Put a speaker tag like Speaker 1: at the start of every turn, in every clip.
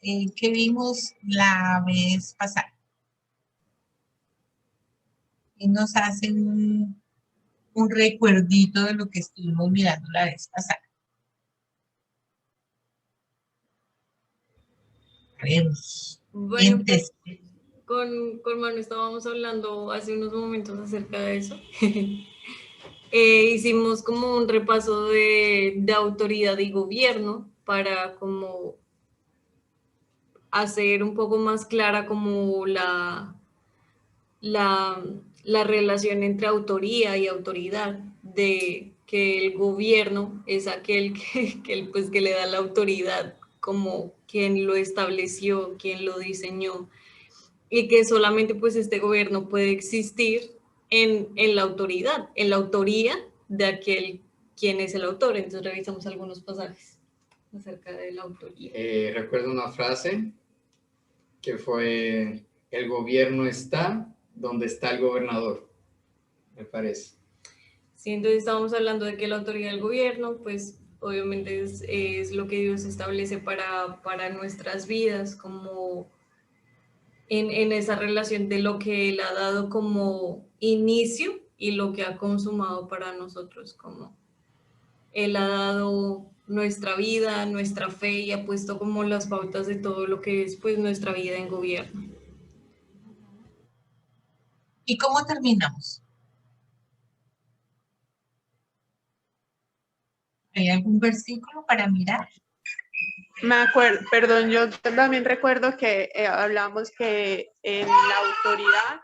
Speaker 1: que vimos la vez pasada. Y nos hacen un recuerdito de lo que estuvimos mirando la vez pasada. A ver,
Speaker 2: bueno, pues con Manu estábamos hablando hace unos momentos acerca de eso. Hicimos como un repaso de autoridad y gobierno para como hacer un poco más clara como la relación entre autoría y autoridad, de que el gobierno es aquel que le da la autoridad, como quien lo estableció, quien lo diseñó, y que solamente pues este gobierno puede existir en la autoridad, en la autoría de aquel quien es el autor. Entonces revisamos algunos pasajes acerca de la autoría.
Speaker 3: Recuerdo una frase que fue: el gobierno está donde está el gobernador, me parece.
Speaker 2: Sí, entonces estábamos hablando de que la autoridad del gobierno, pues obviamente es lo que Dios establece para nuestras vidas, como en esa relación de lo que Él ha dado como inicio y lo que ha consumado para nosotros, como Él ha dado nuestra vida, nuestra fe y ha puesto como las pautas de todo lo que es pues nuestra vida en gobierno.
Speaker 1: ¿Y cómo terminamos? ¿Hay algún versículo para mirar?
Speaker 4: Me acuerdo, perdón, yo también recuerdo que hablamos que en la autoridad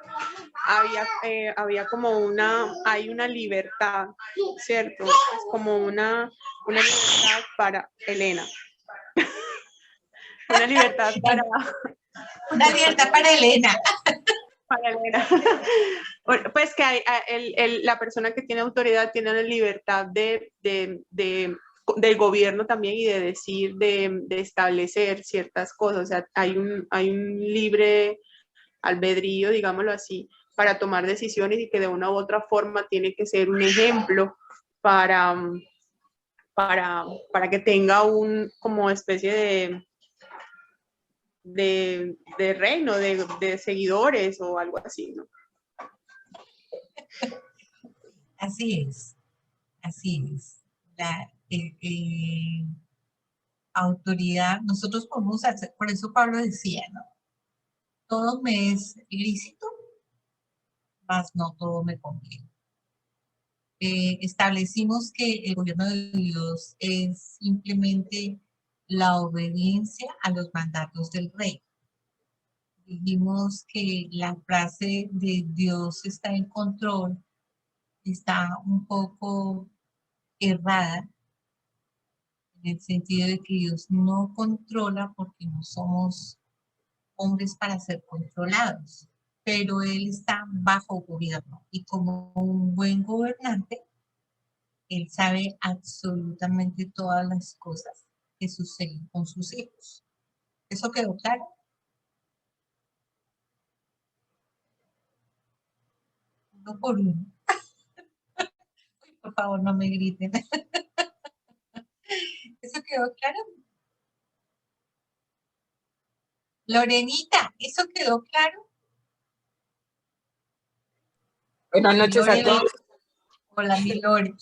Speaker 4: había como hay una libertad, ¿cierto? Es como una libertad para Elena. Una libertad para...
Speaker 1: Una libertad para Elena.
Speaker 4: Para Elena. Pues que la persona que tiene autoridad tiene la libertad del gobierno también y de decir, de establecer ciertas cosas. O sea, hay un libre albedrío, digámoslo así, para tomar decisiones y que de una u otra forma tiene que ser un ejemplo para que tenga como especie de reino, de seguidores o algo así, ¿no?
Speaker 1: Así es, así es. La autoridad, nosotros podemos hacer, por eso Pablo decía, ¿no? Todo me es lícito, mas no todo me conviene. Establecimos que el gobierno de Dios es simplemente la obediencia a los mandatos del rey. Dijimos que la frase de Dios está en control está un poco errada, en el sentido de que Dios no controla porque no somos hombres para ser controlados, pero Él está bajo gobierno y como un buen gobernante, Él sabe absolutamente todas las cosas que suceden con sus hijos. ¿Eso quedó claro? Uno por uno. Por favor, no me griten. ¿Eso quedó claro? Lorenita, ¿eso quedó claro?
Speaker 5: Buenas noches a todos.
Speaker 1: Hola, mi Lore.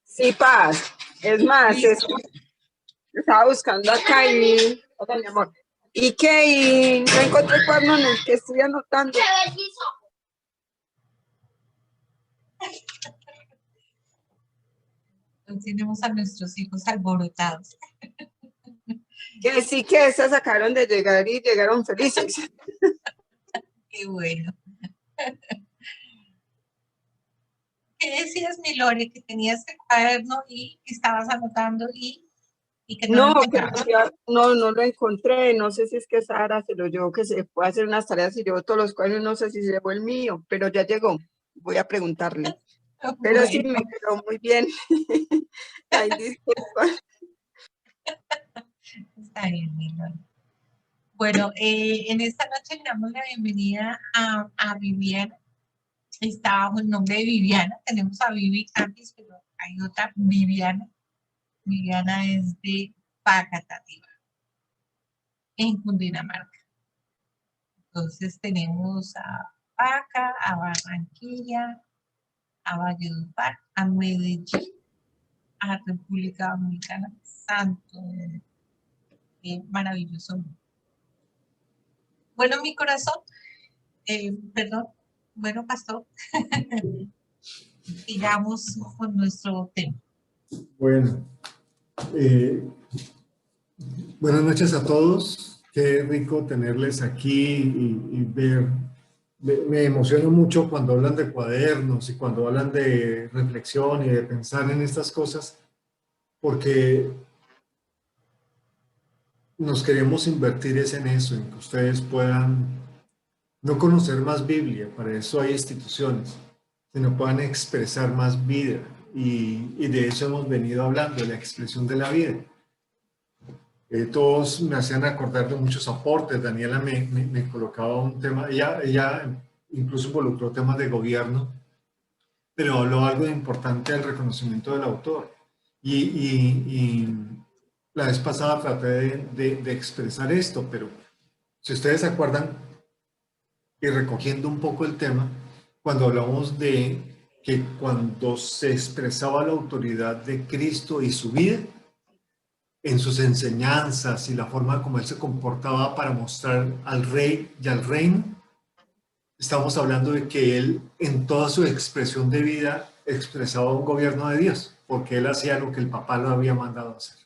Speaker 5: Sí, Paz. Es más, estaba buscando acá y... Hola, mi amor. Y que no encontré el cuaderno en el que estoy anotando.
Speaker 1: Tenemos a nuestros hijos alborotados.
Speaker 5: Que sí que esas acabaron de llegar y llegaron felices.
Speaker 1: Qué bueno. ¿Qué decías, mi Lore? Que tenías el cuaderno y estabas anotando y que no lo encontrabas.
Speaker 5: No lo encontré. No sé si es que Sara se lo llevó, que se puede hacer unas tareas y llevó todos los cuadernos. No sé si se llevó el mío, pero ya llegó. Voy a preguntarle. Pero sí, me quedó muy bien. Ay, disculpa.
Speaker 1: Está bien, mi Lore. Bueno, en esta noche le damos la bienvenida a Viviana. Está bajo el nombre de Viviana. Tenemos a Vivi antes, pero hay otra Viviana. Viviana es de Pacatativa. en Cundinamarca. Entonces tenemos a Paca, a Barranquilla, a Valledupar, a Medellín, a República Dominicana. Santo, qué maravilloso. Bueno, mi corazón, perdón, bueno, pastor, sigamos con nuestro tema.
Speaker 6: Bueno, buenas noches a todos. Qué rico tenerles aquí y ver. Me emociona mucho cuando hablan de cuadernos y cuando hablan de reflexión y de pensar en estas cosas, porque nos queremos invertir en eso, en que ustedes puedan no conocer más Biblia, para eso hay instituciones, sino puedan expresar más vida. Y de eso hemos venido hablando, de la expresión de la vida. Todos me hacían acordar de muchos aportes. Daniela me colocaba un tema, ella incluso involucró temas de gobierno, pero habló algo de importante del reconocimiento del autor. Y la vez pasada traté de expresar esto, pero si ustedes se acuerdan, y recogiendo un poco el tema, cuando hablamos de que cuando se expresaba la autoridad de Cristo y su vida, en sus enseñanzas y la forma como él se comportaba para mostrar al rey y al reino, estamos hablando de que él en toda su expresión de vida expresaba un gobierno de Dios, porque él hacía lo que el papá lo había mandado hacer.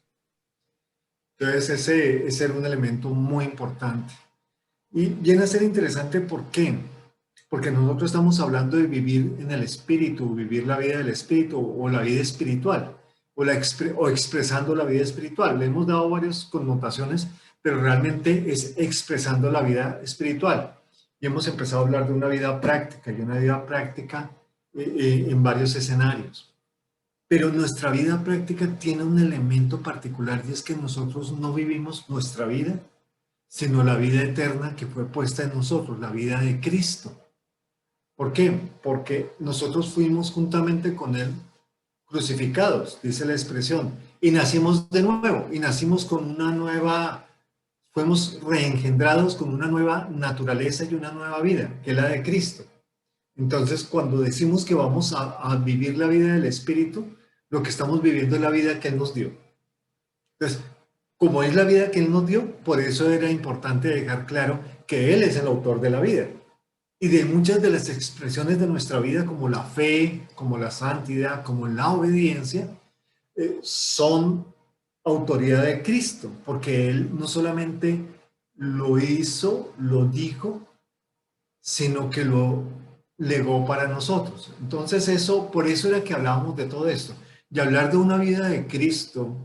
Speaker 6: Entonces ese era un elemento muy importante. Y viene a ser interesante, ¿por qué? Porque nosotros estamos hablando de vivir en el espíritu, vivir la vida del espíritu o la vida espiritual. O expresando la vida espiritual. Le hemos dado varias connotaciones, pero realmente es expresando la vida espiritual. Y hemos empezado a hablar de una vida práctica, y una vida práctica en varios escenarios. Pero nuestra vida práctica tiene un elemento particular, y es que nosotros no vivimos nuestra vida, sino la vida eterna que fue puesta en nosotros, la vida de Cristo. ¿Por qué? Porque nosotros fuimos juntamente con Él crucificados, dice la expresión, y nacimos de nuevo, y nacimos con una nueva, fuimos reengendrados con una nueva naturaleza y una nueva vida, que es la de Cristo. Entonces, cuando decimos que vamos a vivir la vida del Espíritu, lo que estamos viviendo es la vida que Él nos dio. Entonces, como es la vida que Él nos dio, por eso era importante dejar claro que Él es el autor de la vida. Y de muchas de las expresiones de nuestra vida, como la fe, como la santidad, como la obediencia, son autoridad de Cristo, porque Él no solamente lo hizo, lo dijo, sino que lo legó para nosotros. Entonces por eso era que hablábamos de todo esto. Y hablar de una vida de Cristo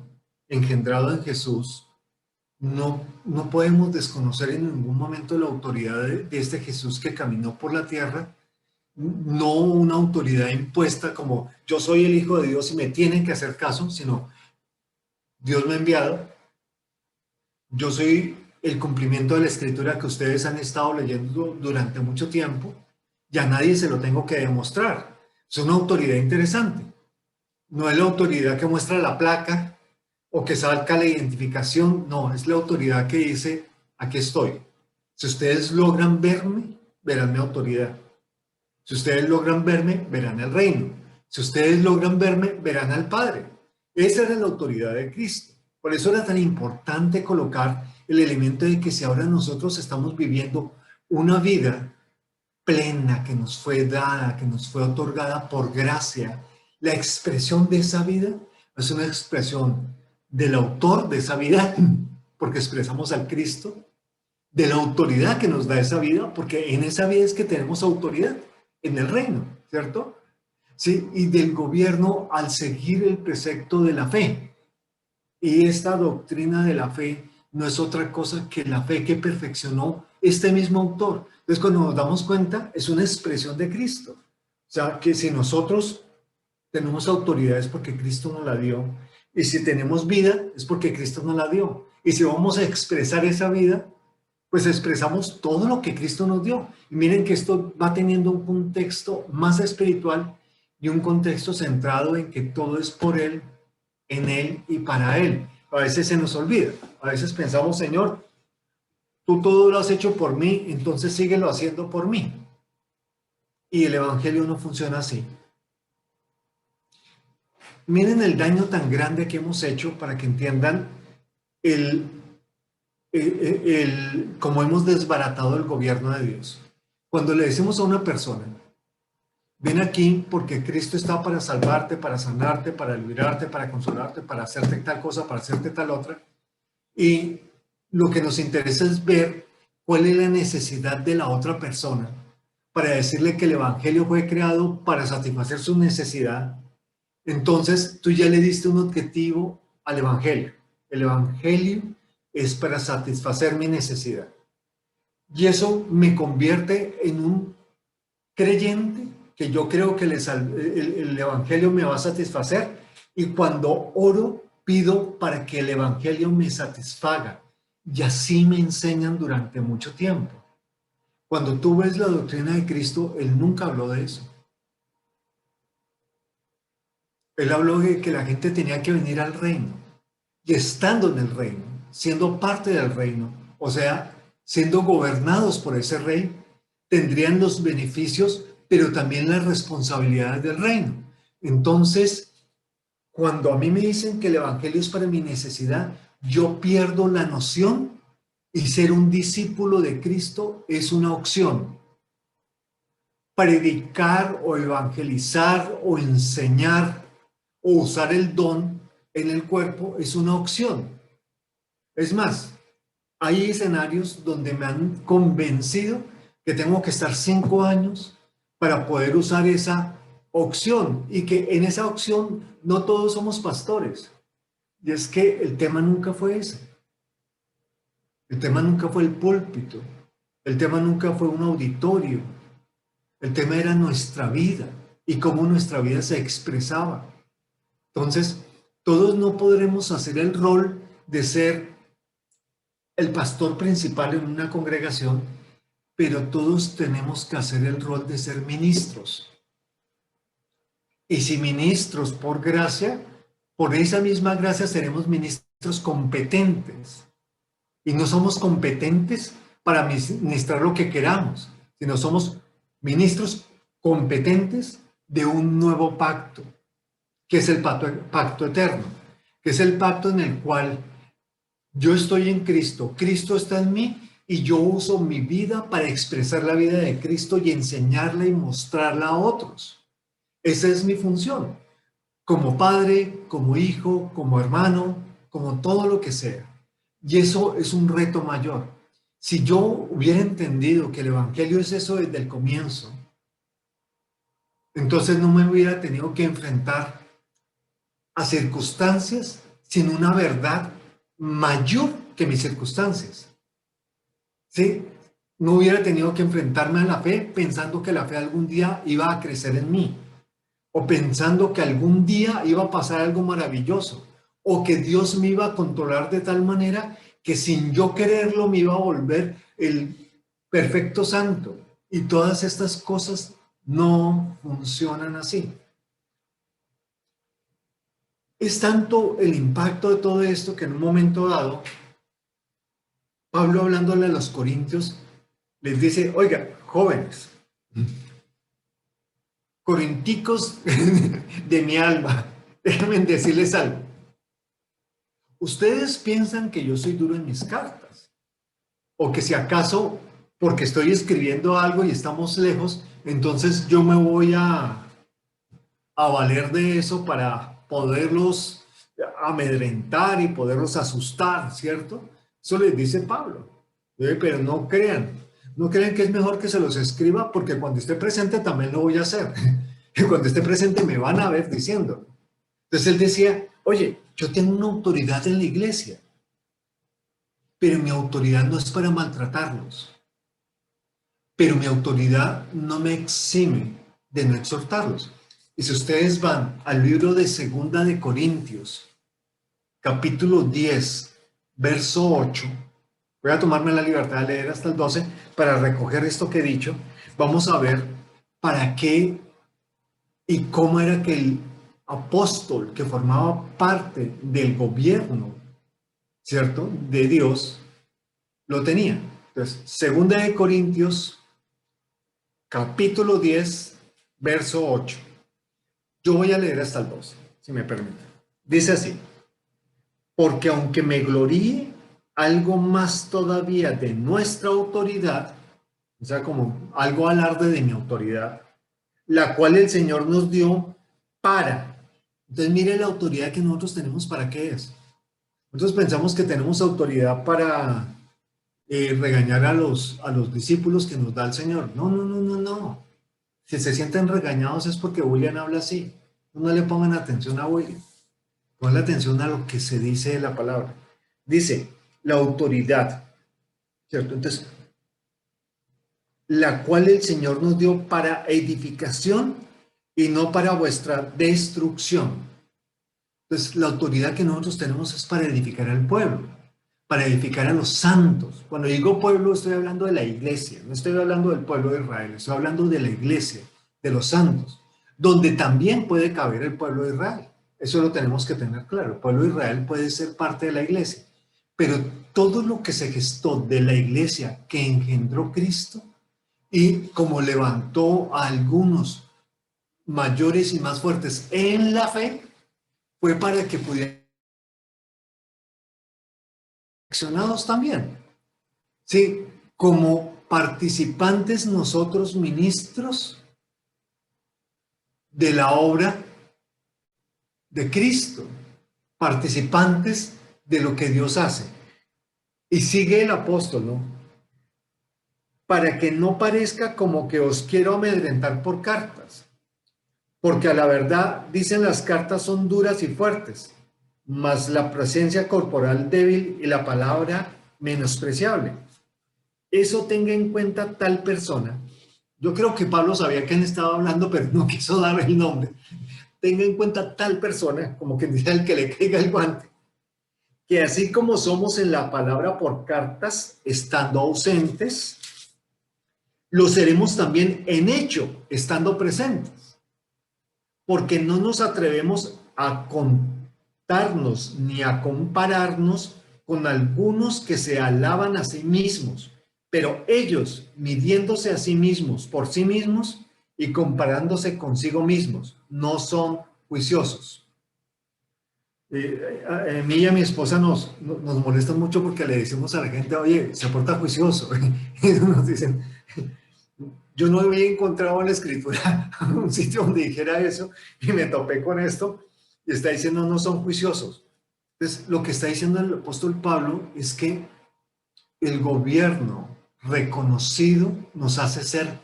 Speaker 6: engendrado en Jesús, no podemos desconocer en ningún momento la autoridad de este Jesús que caminó por la tierra, no una autoridad impuesta como yo soy el Hijo de Dios y me tienen que hacer caso, sino Dios me ha enviado, yo soy el cumplimiento de la Escritura que ustedes han estado leyendo durante mucho tiempo, y a nadie se lo tengo que demostrar. Es una autoridad interesante, no es la autoridad que muestra la placa o que salga la identificación, no, es la autoridad que dice, aquí estoy. Si ustedes logran verme, verán mi autoridad. Si ustedes logran verme, verán el reino. Si ustedes logran verme, verán al Padre. Esa era la autoridad de Cristo. Por eso era tan importante colocar el elemento de que si ahora nosotros estamos viviendo una vida plena que nos fue dada, que nos fue otorgada por gracia, la expresión de esa vida es una expresión del autor de esa vida, porque expresamos al Cristo, de la autoridad que nos da esa vida, porque en esa vida es que tenemos autoridad en el reino, ¿cierto? Sí, y del gobierno al seguir el precepto de la fe. Y esta doctrina de la fe no es otra cosa que la fe que perfeccionó este mismo autor. Entonces, cuando nos damos cuenta, es una expresión de Cristo. O sea, que si nosotros tenemos autoridad es porque Cristo nos la dio. Y si tenemos vida, es porque Cristo nos la dio. Y si vamos a expresar esa vida, pues expresamos todo lo que Cristo nos dio. Y miren que esto va teniendo un contexto más espiritual y un contexto centrado en que todo es por Él, en Él y para Él. A veces se nos olvida. A veces pensamos, Señor, tú todo lo has hecho por mí, entonces síguelo haciendo por mí. Y el evangelio no funciona así. Miren el daño tan grande que hemos hecho para que entiendan cómo hemos desbaratado el gobierno de Dios. Cuando le decimos a una persona, ven aquí porque Cristo está para salvarte, para sanarte, para librarte, para consolarte, para hacerte tal cosa, para hacerte tal otra. Y lo que nos interesa es ver cuál es la necesidad de la otra persona para decirle que el evangelio fue creado para satisfacer su necesidad. Entonces tú ya le diste un objetivo al evangelio. El evangelio es para satisfacer mi necesidad. Y eso me convierte en un creyente que yo creo que el evangelio me va a satisfacer. Y cuando oro, pido para que el evangelio me satisfaga. Y así me enseñan durante mucho tiempo. Cuando tú ves la doctrina de Cristo, Él nunca habló de eso. Él habló de que la gente tenía que venir al reino. Y estando en el reino, siendo parte del reino, o sea, siendo gobernados por ese rey, tendrían los beneficios, pero también las responsabilidades del reino. Entonces, cuando a mí me dicen que el evangelio es para mi necesidad, yo pierdo la noción y ser un discípulo de Cristo es una opción. Predicar o evangelizar o enseñar o usar el don en el cuerpo es una opción. Es más, hay escenarios donde me han convencido que tengo que estar 5 años para poder usar esa opción y que en esa opción no todos somos pastores. Y es que el tema nunca fue ese. El tema nunca fue el púlpito. El tema nunca fue un auditorio. El tema era nuestra vida y cómo nuestra vida se expresaba. Entonces, todos no podremos hacer el rol de ser el pastor principal en una congregación, pero todos tenemos que hacer el rol de ser ministros. Y si ministros por gracia, por esa misma gracia seremos ministros competentes. Y no somos competentes para ministrar lo que queramos, sino somos ministros competentes de un nuevo pacto, que es el pacto eterno, que es el pacto en el cual yo estoy en Cristo, Cristo está en mí y yo uso mi vida para expresar la vida de Cristo y enseñarla y mostrarla a otros. Esa es mi función, como padre, como hijo, como hermano, como todo lo que sea. Y eso es un reto mayor. Si yo hubiera entendido que el evangelio es eso desde el comienzo, entonces no me hubiera tenido que enfrentar a circunstancias sin una verdad mayor que mis circunstancias. ¿Sí? No hubiera tenido que enfrentarme a la fe pensando que la fe algún día iba a crecer en mí, o pensando que algún día iba a pasar algo maravilloso, o que Dios me iba a controlar de tal manera que sin yo quererlo me iba a volver el perfecto santo. Y todas estas cosas no funcionan así. Es tanto el impacto de todo esto que en un momento dado, Pablo hablándole a los corintios, les dice, oiga, jóvenes, corinticos de mi alma, déjenme decirles algo. Ustedes piensan que yo soy duro en mis cartas, o que si acaso, porque estoy escribiendo algo y estamos lejos, entonces yo me voy a valer de eso para poderlos amedrentar y poderlos asustar, ¿cierto? Eso les dice Pablo. Pero no crean que es mejor que se los escriba, porque cuando esté presente también lo voy a hacer. Y cuando esté presente me van a ver diciendo. Entonces él decía, oye, yo tengo una autoridad en la iglesia, pero mi autoridad no es para maltratarlos. Pero mi autoridad no me exime de no exhortarlos. Y si ustedes van al libro de 2 de Corintios, capítulo 10, verso 8, voy a tomarme la libertad de leer hasta el 12 para recoger esto que he dicho. Vamos a ver para qué y cómo era que el apóstol que formaba parte del gobierno, ¿cierto?, de Dios, lo tenía. Entonces, segunda de Corintios, capítulo 10, verso 8. Yo voy a leer hasta el 12, si me permite. Dice así: porque aunque me gloríe algo más todavía de nuestra autoridad, o sea, como algo alarde de mi autoridad, la cual el Señor nos dio para. Entonces, mire la autoridad que nosotros tenemos, ¿para qué es? Nosotros pensamos que tenemos autoridad para regañar a los discípulos que nos da el Señor. No, no, no, no, no. Si se sienten regañados es porque William habla así. No le pongan atención a William. Pongan atención a lo que se dice de la palabra. Dice, la autoridad, ¿cierto? Entonces, la cual el Señor nos dio para edificación y no para vuestra destrucción. Entonces, la autoridad que nosotros tenemos es para edificar al pueblo, para edificar a los santos. Cuando digo pueblo, estoy hablando de la iglesia, no estoy hablando del pueblo de Israel, estoy hablando de la iglesia, de los santos, donde también puede caber el pueblo de Israel. Eso lo tenemos que tener claro. El pueblo de Israel puede ser parte de la iglesia, pero todo lo que se gestó de la iglesia que engendró Cristo y como levantó a algunos mayores y más fuertes en la fe, fue para que pudieran ser accionados también. Sí, como participantes nosotros ministros de la obra de Cristo, participantes de lo que Dios hace. Y sigue el apóstol, ¿no? Para que no parezca como que os quiero amedrentar por cartas, porque a la verdad, dicen, las cartas son duras y fuertes, mas la presencia corporal débil y la palabra menospreciable. Eso tenga en cuenta tal persona. Yo creo que Pablo sabía que él estaba hablando, pero no quiso dar el nombre. Tenga en cuenta tal persona, como que dice el que le caiga el guante, que así como somos en la palabra por cartas, estando ausentes, lo seremos también en hecho, estando presentes. Porque no nos atrevemos a contarnos ni a compararnos con algunos que se alaban a sí mismos, pero ellos, midiéndose a sí mismos por sí mismos y comparándose consigo mismos, no son juiciosos. A mí y a mi esposa nos molesta mucho porque le decimos a la gente, oye, se porta juicioso. Y nos dicen, yo no había encontrado en la escritura un sitio donde dijera eso y me topé con esto y está diciendo no son juiciosos. Entonces, lo que está diciendo el apóstol Pablo es que el gobierno reconocido nos hace ser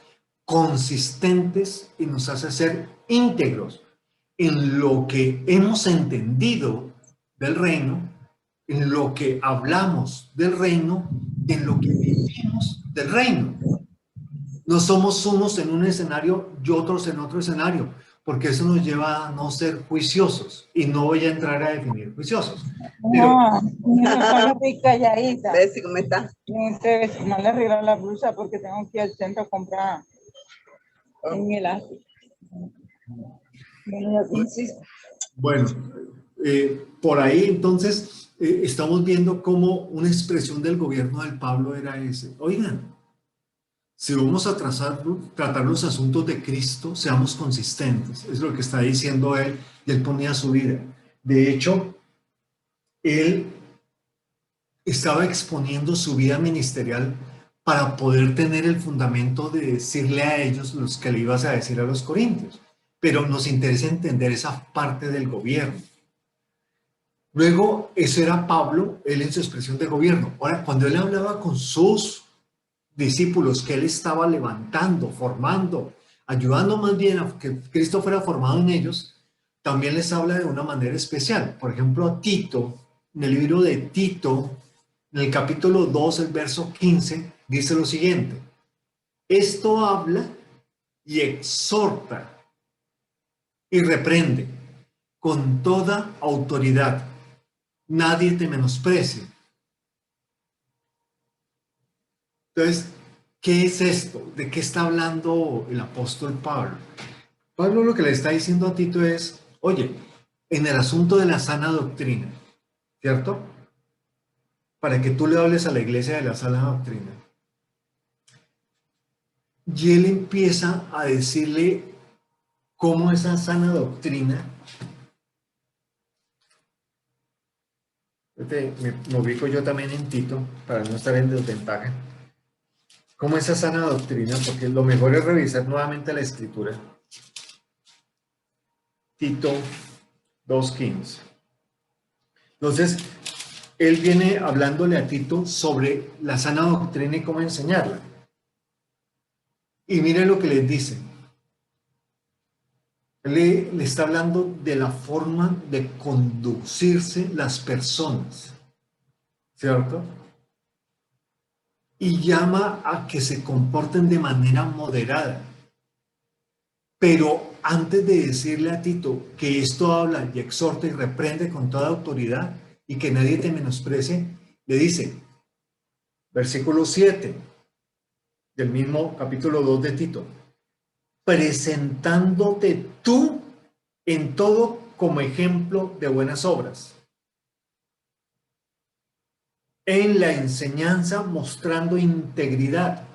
Speaker 6: consistentes y nos hace ser íntegros en lo que hemos entendido del reino, en lo que hablamos del reino, en lo que vivimos del reino. No somos unos en un escenario y otros en otro escenario, porque eso nos lleva a no ser juiciosos, y no voy a entrar a definir juiciosos. Pero,
Speaker 7: No, no estoy calladita.
Speaker 5: ¿Ves cómo está?
Speaker 7: Entonces, no le arreglo la blusa porque tengo que ir al centro a comprar en el ácido.
Speaker 6: bueno, por ahí entonces estamos viendo cómo una expresión del gobierno del Pablo era ese. Oigan, si vamos a tratar los asuntos de Cristo, seamos consistentes. Es lo que está diciendo él, y él ponía su vida. De hecho, él estaba exponiendo su vida ministerial para poder tener el fundamento de decirle a ellos los que le ibas a decir a los corintios. Pero nos interesa entender esa parte del gobierno. Luego, eso era Pablo, él en su expresión de gobierno. Ahora, cuando él hablaba con sus discípulos que él estaba levantando, formando, ayudando más bien a que Cristo fuera formado en ellos, también les habla de una manera especial. Por ejemplo, a Tito, en el libro de Tito, en el capítulo 2, el verso 15, dice lo siguiente: esto habla y exhorta y reprende con toda autoridad. Nadie te menosprecie. Entonces, ¿qué es esto? ¿De qué está hablando el apóstol Pablo? Pablo lo que le está diciendo a Tito es, oye, en el asunto de la sana doctrina, ¿cierto? Para que tú le hables a la iglesia de la sana doctrina. Y él empieza a decirle cómo esa sana doctrina, me ubico yo también en Tito, para no estar en desventaja, cómo esa sana doctrina, porque lo mejor es revisar nuevamente la escritura. Tito 2:15. Entonces, él viene hablándole a Tito sobre la sana doctrina y cómo enseñarla. Y mire lo que les dice. Le está hablando de la forma de conducirse las personas, ¿cierto? Y llama a que se comporten de manera moderada. Pero antes de decirle a Tito que esto habla y exhorta y reprende con toda autoridad y que nadie te menosprecie, le dice, versículo 7 del mismo capítulo 2 de Tito, presentándote tú en todo como ejemplo de buenas obras, en la enseñanza mostrando integridad,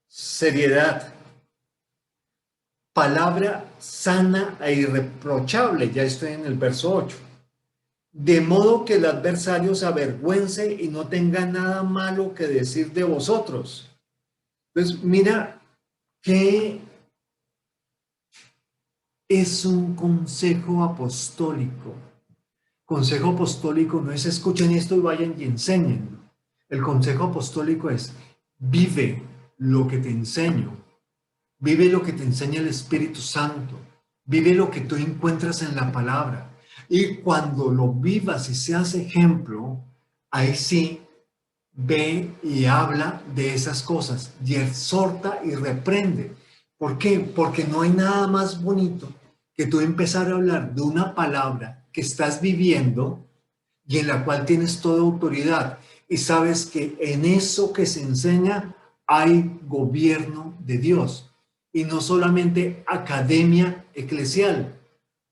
Speaker 6: seriedad, palabra sana e irreprochable, ya estoy en el verso 8, de modo que el adversario se avergüence y no tenga nada malo que decir de vosotros. Entonces, mira que es un consejo apostólico. Consejo apostólico no es escuchen esto y vayan y enseñen. El consejo apostólico es vive lo que te enseño. Vive lo que te enseña el Espíritu Santo. Vive lo que tú encuentras en la palabra. Y cuando lo vivas y seas ejemplo, ahí sí ve y habla de esas cosas y exhorta y reprende. ¿Por qué? Porque no hay nada más bonito que tú empezar a hablar de una palabra que estás viviendo y en la cual tienes toda autoridad y sabes que en eso que se enseña hay gobierno de Dios y no solamente academia eclesial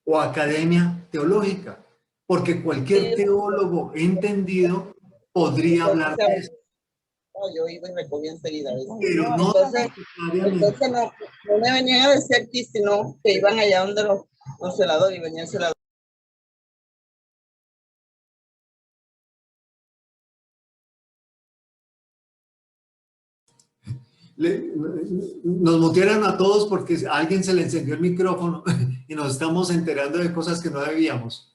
Speaker 6: o academia teológica, porque cualquier teólogo entendido podría hablar de eso.
Speaker 7: Yo iba y recogí enseguida.
Speaker 6: Pero no
Speaker 7: entonces no me venían a decir aquí, sino que iban allá donde los celadores y venía el celador.
Speaker 6: Nos mutearon a todos porque a alguien se le encendió el micrófono y nos estamos enterando de cosas que no debíamos.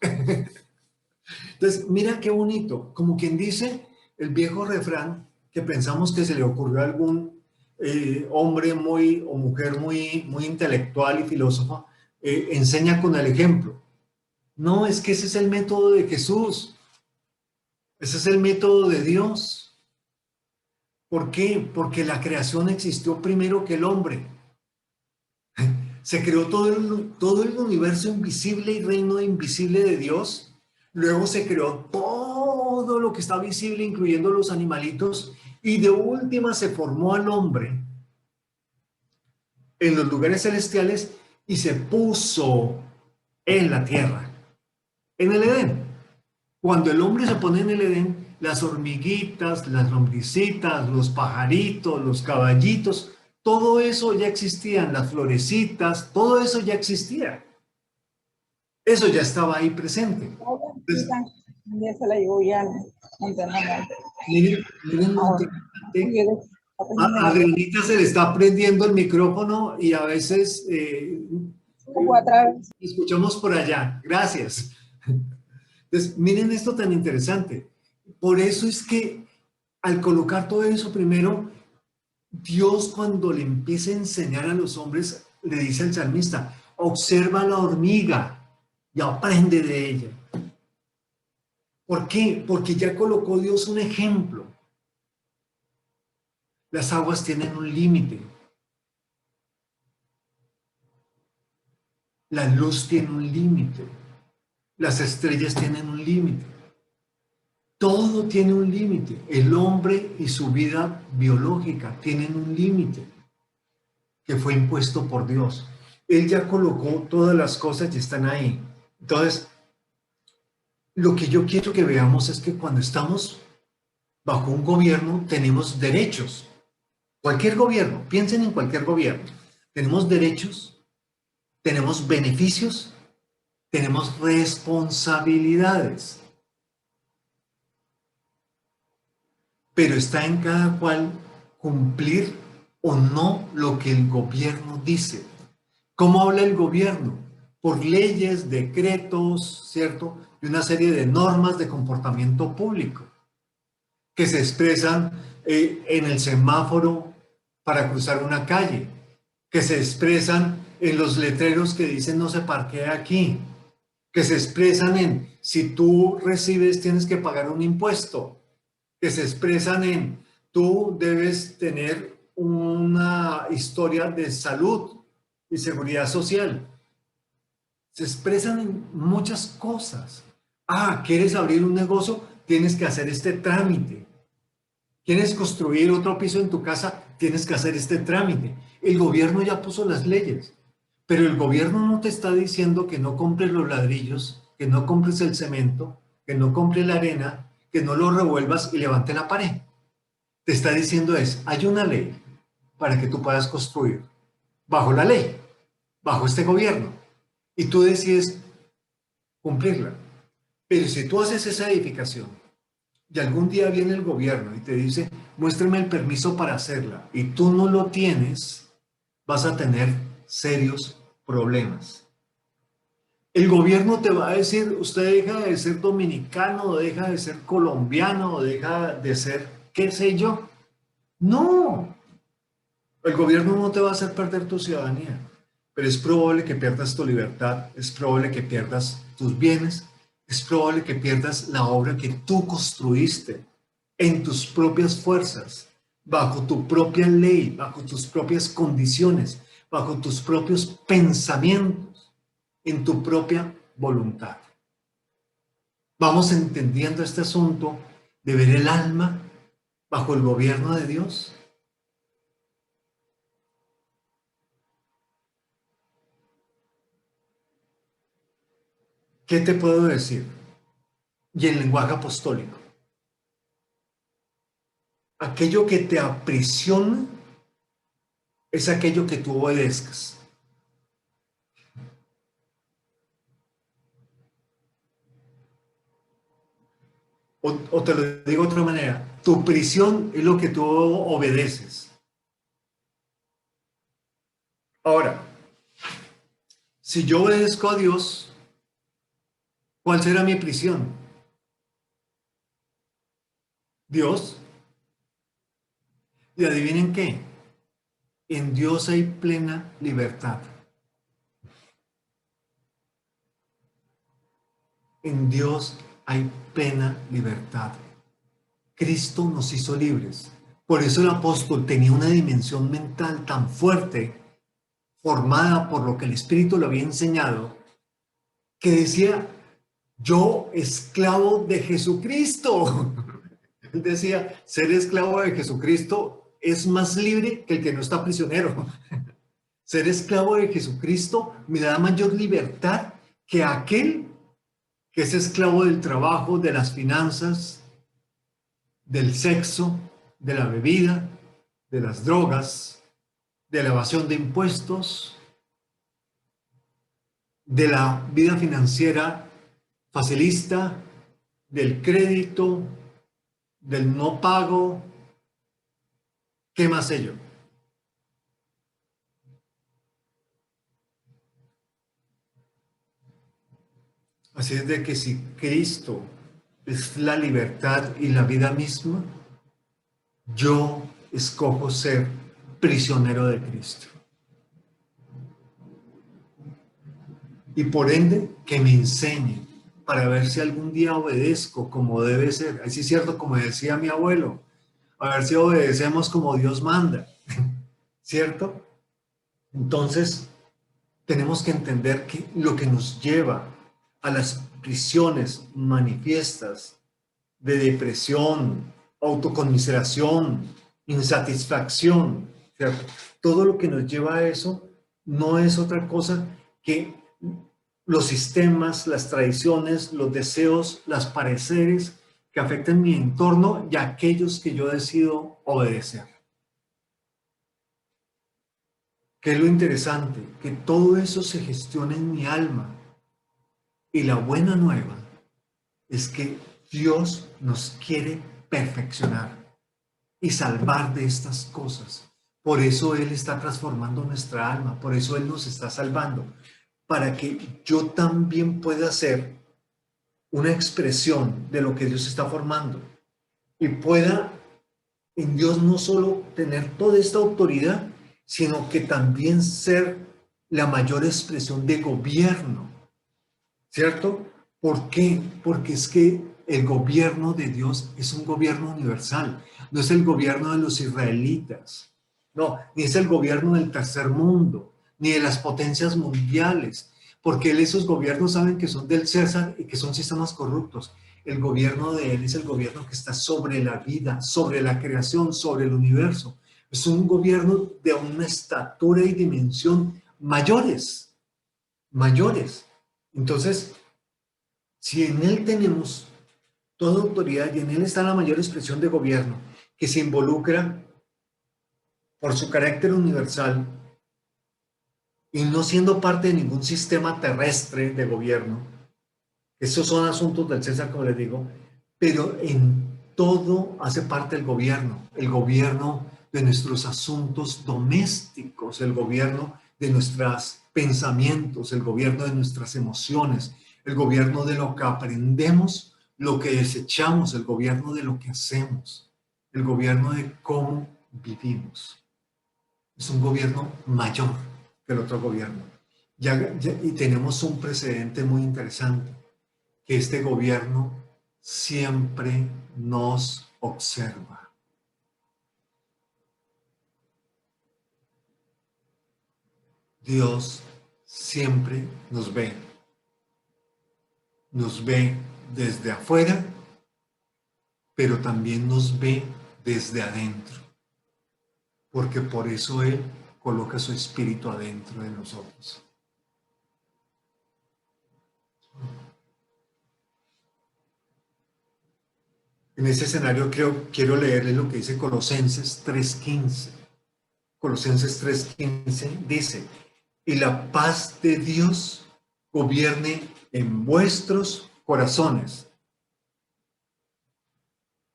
Speaker 6: Entonces, mira qué bonito, como quien dice el viejo refrán que pensamos que se le ocurrió a algún hombre muy o mujer muy intelectual y filósofo, enseña con el ejemplo. No, es que ese es el método de Jesús, ese es el método de Dios. ¿Por qué? Porque la creación existió primero que el hombre. Se creó todo el universo invisible y reino invisible de Dios. Luego se creó todo lo que está visible, incluyendo los animalitos. Y de última se formó al hombre en los lugares celestiales y se puso en la tierra, en el Edén. Cuando el hombre se pone en el Edén, las hormiguitas, las lombricitas, los pajaritos, los caballitos, todo eso ya existía, las florecitas, todo eso ya existía. Eso ya estaba ahí presente. Entonces,
Speaker 7: Ya se la llevó ya.
Speaker 6: miren, a Adrianita se le está prendiendo el micrófono y a veces escuchamos por allá. Gracias. Entonces, miren esto tan interesante. Por eso es que al colocar todo eso primero, Dios cuando le empieza a enseñar a los hombres, le dice al salmista, observa la hormiga y aprende de ella. ¿Por qué? Porque ya colocó Dios un ejemplo. Las aguas tienen un límite. La luz tiene un límite. Las estrellas tienen un límite. Todo tiene un límite. El hombre y su vida biológica tienen un límite que fue impuesto por Dios. Él ya colocó todas las cosas y están ahí. Entonces, lo que yo quiero que veamos es que cuando estamos bajo un gobierno tenemos derechos. Cualquier gobierno, piensen en cualquier gobierno. Tenemos derechos, tenemos beneficios, tenemos responsabilidades. Pero está en cada cual cumplir o no lo que el gobierno dice. ¿Cómo habla el gobierno? Por leyes, decretos, ¿cierto? Y una serie de normas de comportamiento público que se expresan en el semáforo para cruzar una calle, que se expresan en los letreros que dicen no se parquea aquí, que se expresan en si tú recibes tienes que pagar un impuesto, que se expresan en tú debes tener una historia de salud y seguridad social. Se expresan en muchas cosas. Ah, ¿quieres abrir un negocio? Tienes que hacer este trámite. ¿Quieres construir otro piso en tu casa? Tienes que hacer este trámite. El gobierno ya puso las leyes, pero el gobierno no te está diciendo que no compres los ladrillos, que no compres el cemento, que no compres la arena, que no lo revuelvas y levante la pared. Te está diciendo hay una ley para que tú puedas construir bajo la ley, bajo este gobierno, y tú decides cumplirla. Pero si tú haces esa edificación y algún día viene el gobierno y te dice, muéstrame el permiso para hacerla, y tú no lo tienes, vas a tener serios problemas. El gobierno te va a decir, usted deja de ser dominicano, o deja de ser colombiano, o deja de ser qué sé yo. No, el gobierno no te va a hacer perder tu ciudadanía, pero es probable que pierdas tu libertad, es probable que pierdas tus bienes, es probable que pierdas la obra que tú construiste en tus propias fuerzas, bajo tu propia ley, bajo tus propias condiciones, bajo tus propios pensamientos, en tu propia voluntad. Vamos entendiendo este asunto de ver el alma bajo el gobierno de Dios. ¿Qué te puedo decir? Y en lenguaje apostólico. Aquello que te aprisiona es aquello que tú obedezcas. O te lo digo de otra manera, tu prisión es lo que tú obedeces. Ahora, si yo obedezco a Dios, ¿cuál será mi prisión? Dios. Y adivinen qué, en Dios hay plena libertad. En Dios hay plena libertad. Cristo nos hizo libres. Por eso el apóstol tenía una dimensión mental tan fuerte, formada por lo que el Espíritu le había enseñado, que decía, yo esclavo de Jesucristo. Él decía, ser esclavo de Jesucristo es más libre que el que no está prisionero. Ser esclavo de Jesucristo me da mayor libertad que aquel que es esclavo del trabajo, de las finanzas, del sexo, de la bebida, de las drogas, de la evasión de impuestos, de la vida financiera facilista, del crédito, del no pago. ¿Qué más sé yo? Así es de que si Cristo es la libertad y la vida misma, yo escojo ser prisionero de Cristo. Y por ende, que me enseñe para ver si algún día obedezco como debe ser. Así es cierto, como decía mi abuelo, a ver si obedecemos como Dios manda, ¿cierto? Entonces, tenemos que entender que lo que nos lleva a las prisiones manifiestas de depresión, autoconmiseración, insatisfacción, ¿cierto? Todo lo que nos lleva a eso no es otra cosa que los sistemas, las tradiciones, los deseos, los pareceres que afectan mi entorno y aquellos que yo decido obedecer. ¿Qué es lo interesante? Que todo eso se gestiona en mi alma. Y la buena nueva es que Dios nos quiere perfeccionar y salvar de estas cosas. Por eso Él está transformando nuestra alma, por eso Él nos está salvando, para que yo también pueda ser una expresión de lo que Dios está formando y pueda en Dios no solo tener toda esta autoridad, sino que también ser la mayor expresión de gobierno, ¿cierto? ¿Por qué? Porque es que el gobierno de Dios es un gobierno universal, no es el gobierno de los israelitas, no, ni es el gobierno del tercer mundo, ni de las potencias mundiales, porque esos gobiernos saben que son del César y que son sistemas corruptos. El gobierno de él es el gobierno que está sobre la vida, sobre la creación, sobre el universo. Es un gobierno de una estatura y dimensión mayores. Entonces, si en él tenemos toda autoridad y en él está la mayor expresión de gobierno que se involucra por su carácter universal y no siendo parte de ningún sistema terrestre de gobierno, esos son asuntos del César, como les digo, pero en todo hace parte el gobierno de nuestros asuntos domésticos, el gobierno de nuestros pensamientos, el gobierno de nuestras emociones, el gobierno de lo que aprendemos, lo que desechamos, el gobierno de lo que hacemos, el gobierno de cómo vivimos. Es un gobierno mayor que el otro gobierno. Y tenemos un precedente muy interesante, que este gobierno siempre nos observa. Dios siempre nos ve. Nos ve desde afuera, pero también nos ve desde adentro. Porque por eso Él coloca su espíritu adentro de nosotros. En ese escenario quiero leerles lo que dice Colosenses 3:15. Colosenses 3:15 dice: y la paz de Dios gobierne en vuestros corazones.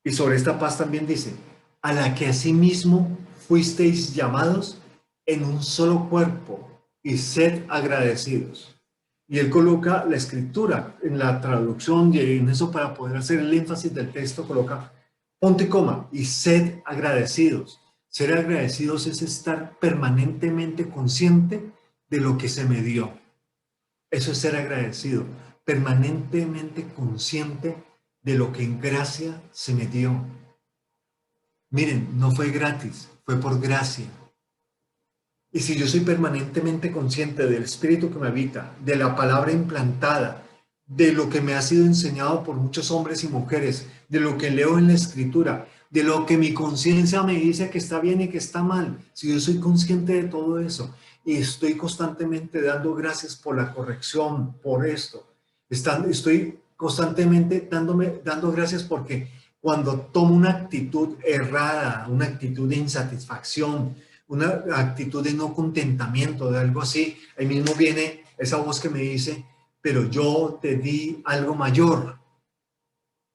Speaker 6: Y sobre esta paz también dice: a la que asimismo fuisteis llamados en un solo cuerpo, y sed agradecidos. Y él coloca la escritura en la traducción, y en eso, para poder hacer el énfasis del texto, coloca punto y coma, y sed agradecidos. Ser agradecidos es estar permanentemente consciente de lo que se me dio. Eso es ser agradecido, permanentemente consciente de lo que en gracia se me dio. Miren, no fue gratis, fue por gracia. Y si yo soy permanentemente consciente del espíritu que me habita, de la palabra implantada, de lo que me ha sido enseñado por muchos hombres y mujeres, de lo que leo en la escritura, de lo que mi conciencia me dice que está bien y que está mal, si yo soy consciente de todo eso y estoy constantemente dando gracias por la corrección, por esto, estoy constantemente dando gracias porque cuando tomo una actitud errada, una actitud de insatisfacción, una actitud de no contentamiento, de algo así, ahí mismo viene esa voz que me dice: pero yo te di algo mayor.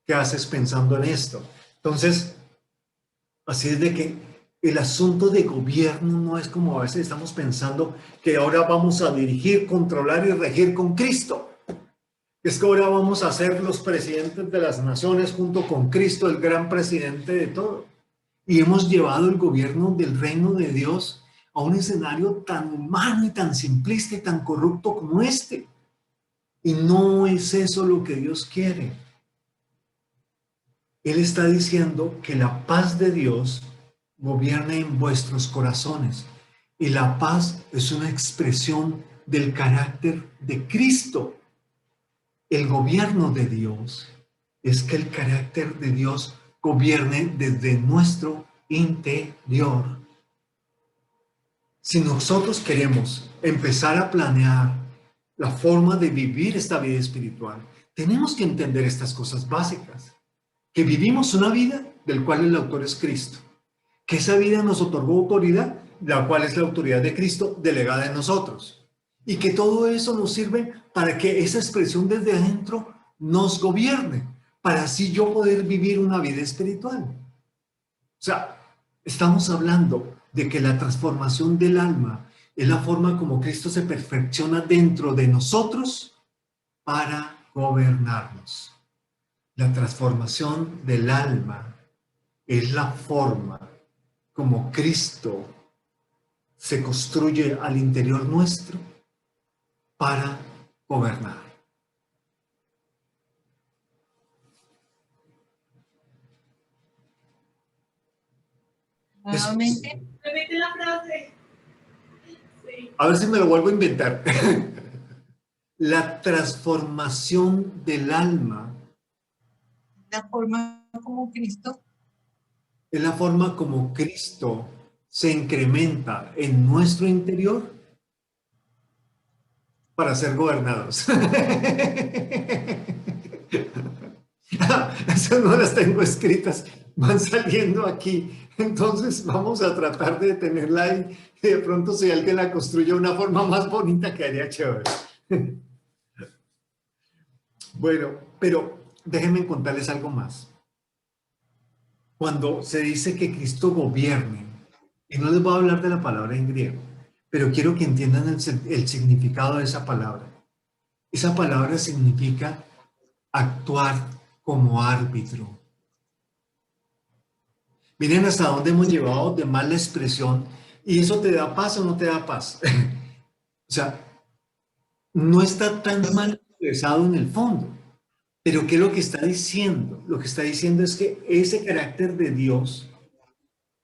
Speaker 6: ¿Qué haces pensando en esto? Entonces, así es de que el asunto de gobierno no es como a veces estamos pensando, que ahora vamos a dirigir, controlar y regir con Cristo. Es que ahora vamos a ser los presidentes de las naciones junto con Cristo, el gran presidente de todo. Y hemos llevado el gobierno del reino de Dios a un escenario tan humano y tan simplista y tan corrupto como este. Y no es eso lo que Dios quiere. Él está diciendo que la paz de Dios gobierne en vuestros corazones. Y la paz es una expresión del carácter de Cristo. El gobierno de Dios es que el carácter de Dios gobierne desde nuestro interior. Si nosotros queremos empezar a planear la forma de vivir esta vida espiritual, tenemos que entender estas cosas básicas. Que vivimos una vida del cual el autor es Cristo. que esa vida nos otorgó autoridad, la cual es la autoridad de Cristo delegada en nosotros. Y que todo eso nos sirve para que esa expresión desde adentro nos gobierne, para así yo poder vivir una vida espiritual. O sea, estamos hablando de que la transformación del alma es la forma como Cristo se perfecciona dentro de nosotros para gobernarnos. La transformación del alma es la forma como Cristo se construye al interior nuestro para gobernar.
Speaker 1: Nuevamente,
Speaker 2: Repite la frase. Sí.
Speaker 6: A ver si me lo vuelvo a inventar. La transformación del alma
Speaker 1: la forma como Cristo
Speaker 6: es la forma como Cristo se incrementa en nuestro interior para ser gobernados. Esas no las tengo escritas, van saliendo aquí. Entonces vamos a tratar de tenerla ahí. Y de pronto si alguien la construye de una forma más bonita, quedaría chévere. Bueno, pero déjenme contarles algo más. Cuando se dice que Cristo gobierne, y no les voy a hablar de la palabra en griego, pero quiero que entiendan el significado de esa palabra. Esa palabra significa actuar como árbitro. Miren hasta dónde hemos llevado de mala expresión, y eso te da paz o no te da paz. O sea, no está tan mal expresado en el fondo. Pero ¿qué es lo que está diciendo? Lo que está diciendo es que ese carácter de Dios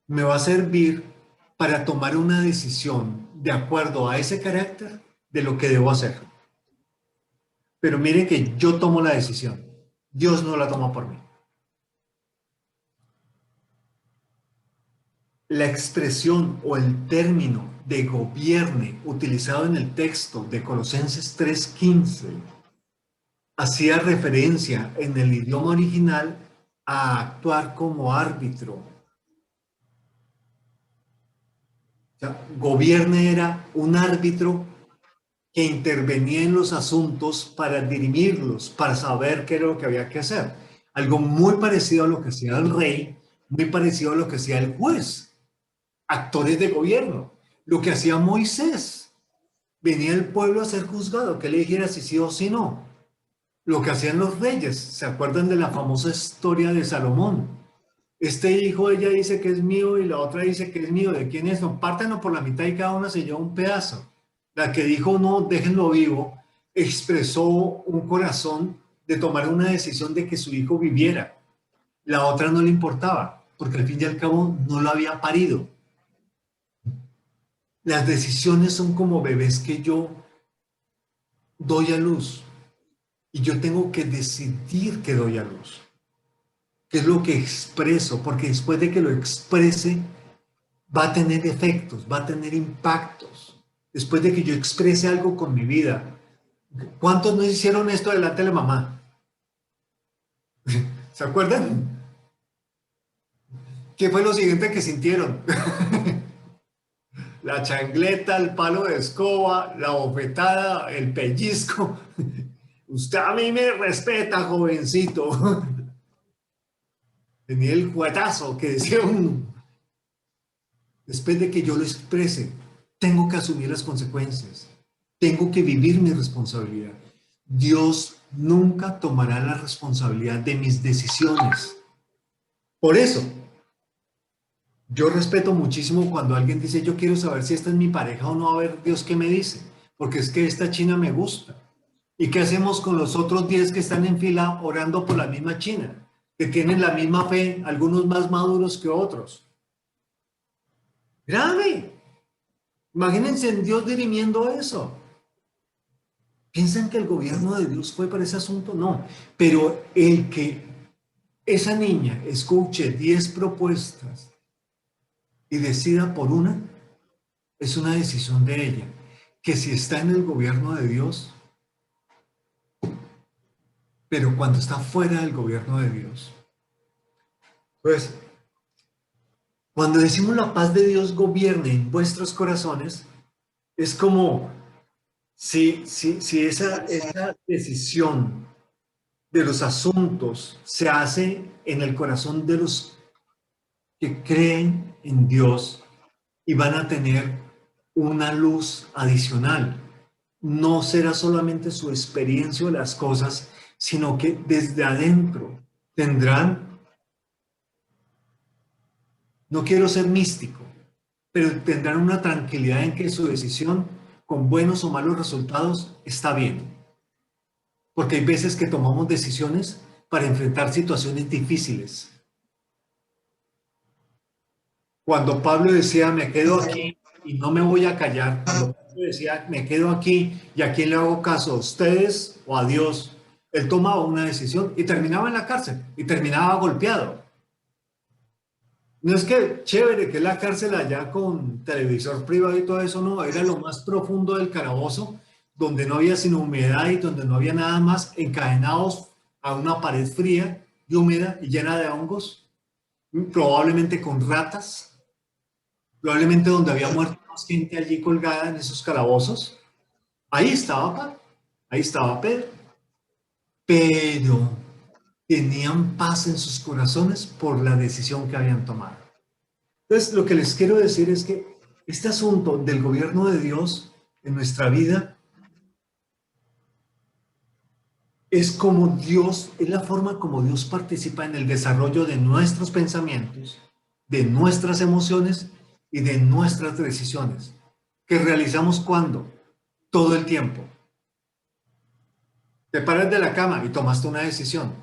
Speaker 6: me va a servir para tomar una decisión de acuerdo a ese carácter de lo que debo hacer. Pero miren que yo tomo la decisión. Dios no la toma por mí. La expresión o el término de gobierne utilizado en el texto de Colosenses 3:15 hacía referencia en el idioma original a actuar como árbitro. O sea, gobierne era un árbitro que intervenía en los asuntos para dirimirlos, para saber qué era lo que había que hacer. Algo muy parecido a lo que hacía el rey, muy parecido a lo que hacía el juez. Actores de gobierno. Lo que hacía Moisés. Venía el pueblo a ser juzgado, que le dijera si sí o si no. Lo que hacían los reyes, ¿se acuerdan de la famosa historia de Salomón? Este hijo, ella dice que es mío y la otra dice que es mío. ¿De quién es? No, pártanlo por la mitad y cada una se lleva un pedazo. La que dijo no, déjenlo vivo, expresó un corazón de tomar una decisión de que su hijo viviera. La otra no le importaba, porque al fin y al cabo no lo había parido. Las decisiones son como bebés que yo doy a luz. Y yo tengo que decidir que doy a luz. ¿Qué es lo que expreso? Porque después de que lo exprese, va a tener efectos, va a tener impactos. Después de que yo exprese algo con mi vida. ¿Cuántos no hicieron esto delante de la mamá? ¿Se acuerdan? ¿Qué fue lo siguiente que sintieron? La chancleta, el palo de escoba, la bofetada, el pellizco. Usted a mí me respeta, jovencito. Tenía el juetazo que decía después de que yo lo exprese, tengo que asumir las consecuencias. Tengo que vivir mi responsabilidad. Dios nunca tomará la responsabilidad de mis decisiones. Por eso, yo respeto muchísimo cuando alguien dice, yo quiero saber si esta es mi pareja o no, a ver Dios qué me dice, porque es que esta china me gusta. ¿Y qué hacemos con los otros 10 que están en fila orando por la misma china? Que tienen la misma fe, algunos más maduros que otros. Grave. Imagínense en Dios dirimiendo eso. ¿Piensan que el gobierno de Dios fue para ese asunto? No. Pero el que esa niña escuche 10 propuestas y decida por una, es una decisión de ella. Que si está en el gobierno de Dios, pero cuando está fuera del gobierno de Dios. Pues, Cuando decimos la paz de Dios gobierne en vuestros corazones, es como si esa decisión de los asuntos se hace en el corazón de los que creen en Dios y van a tener una luz adicional. No será solamente su experiencia de las cosas, sino que desde adentro tendrán, no quiero ser místico, pero tendrán una tranquilidad en que su decisión, con buenos o malos resultados, está bien. Porque hay veces que tomamos decisiones para enfrentar situaciones difíciles. Cuando Pablo decía, me quedo aquí y no me voy a callar, cuando Pablo decía, me quedo aquí y a quién le hago caso, a ustedes o a Dios, él tomaba una decisión y terminaba en la cárcel y terminaba golpeado. No es que chévere que es la cárcel allá con televisor privado y todo eso, no, era lo más profundo del calabozo, donde no había sino humedad y donde no había nada más, encadenados a una pared fría y húmeda y llena de hongos, probablemente con ratas, probablemente donde había muerto más gente allí colgada en esos calabozos. Ahí estaba Pablo, ahí estaba Pedro, pero tenían paz en sus corazones por la decisión que habían tomado. Entonces, lo que les quiero decir es que este asunto del gobierno de Dios en nuestra vida es como Dios, es la forma como Dios participa en el desarrollo de nuestros pensamientos, de nuestras emociones y de nuestras decisiones, que realizamos cuando, todo el tiempo. Te paras de la cama y tomaste una decisión.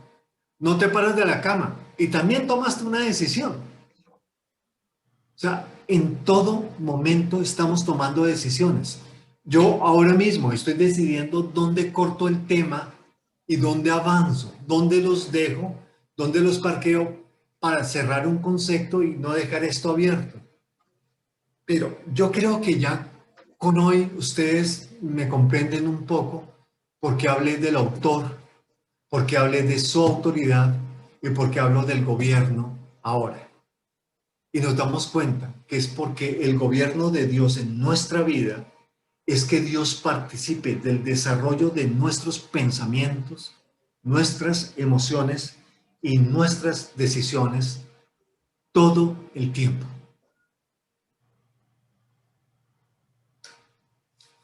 Speaker 6: No te paras de la cama y también tomaste una decisión. O sea, en todo momento estamos tomando decisiones. Yo ahora mismo estoy decidiendo dónde corto el tema y dónde avanzo, dónde los dejo, dónde los parqueo para cerrar un concepto y no dejar esto abierto. Pero yo creo que ya con hoy ustedes me comprenden un poco porque hablé del autor, porque hablé de su autoridad y porque hablo del gobierno ahora. Y nos damos cuenta que es porque el gobierno de Dios en nuestra vida es que Dios participe del desarrollo de nuestros pensamientos, nuestras emociones y nuestras decisiones todo el tiempo.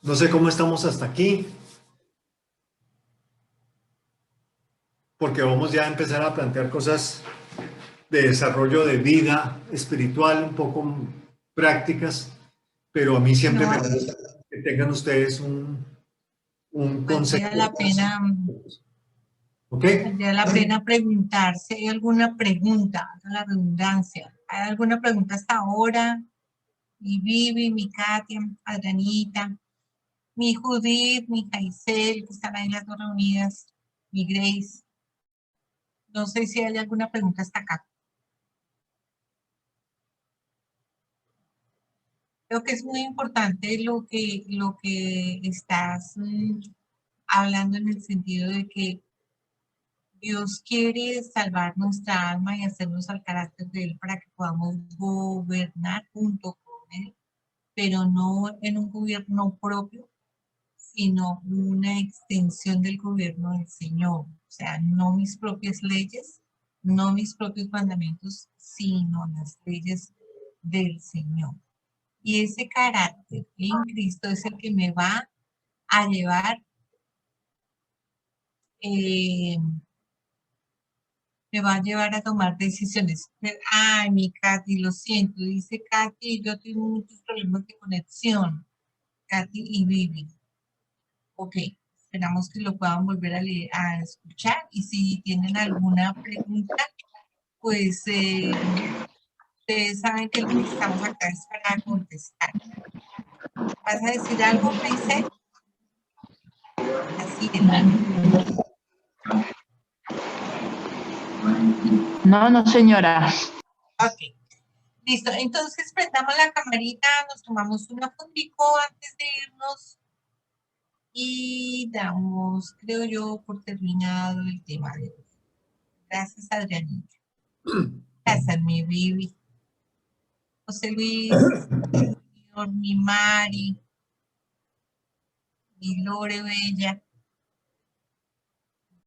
Speaker 6: No sé cómo estamos hasta aquí, porque vamos ya a empezar a plantear cosas de desarrollo de vida espiritual, un poco prácticas, pero a mí siempre me gusta que tengan ustedes un concepto.
Speaker 1: Valdría la pena,
Speaker 6: ¿Ok?
Speaker 1: valdría la pena preguntar si hay alguna pregunta, la redundancia. ¿Hay alguna pregunta hasta ahora? Mi Vivi, mi Katia, Adrianita, mi Judith, mi Jaisel, que están ahí las dos reunidas, mi Grace. No sé si hay alguna pregunta hasta acá. Creo que es muy importante lo que estás hablando en el sentido de que Dios quiere salvar nuestra alma y hacernos al carácter de Él para que podamos gobernar junto con Él, pero no en un gobierno propio, sino una extensión del gobierno del Señor. O sea, no mis propias leyes, no mis propios mandamientos, sino las leyes del Señor. Y ese carácter en Cristo es el que me va a llevar, a tomar decisiones. Ay, mi Katy, lo siento, dice Katy, yo tengo muchos problemas de conexión, Katy y Vivi. Ok, esperamos que lo puedan volver a escuchar y si tienen alguna pregunta, pues ustedes saben que lo que estamos acá es para contestar. ¿Vas a decir algo, Jaisel? Así de mal.
Speaker 8: No, no, señora.
Speaker 1: Ok, listo. Entonces prendamos la camarita, nos tomamos una fotico antes de irnos y damos, creo yo, por terminado el tema de hoy. Gracias, Adrianita. Gracias, mi baby. José Luis, mi Mari, mi Lore Bella.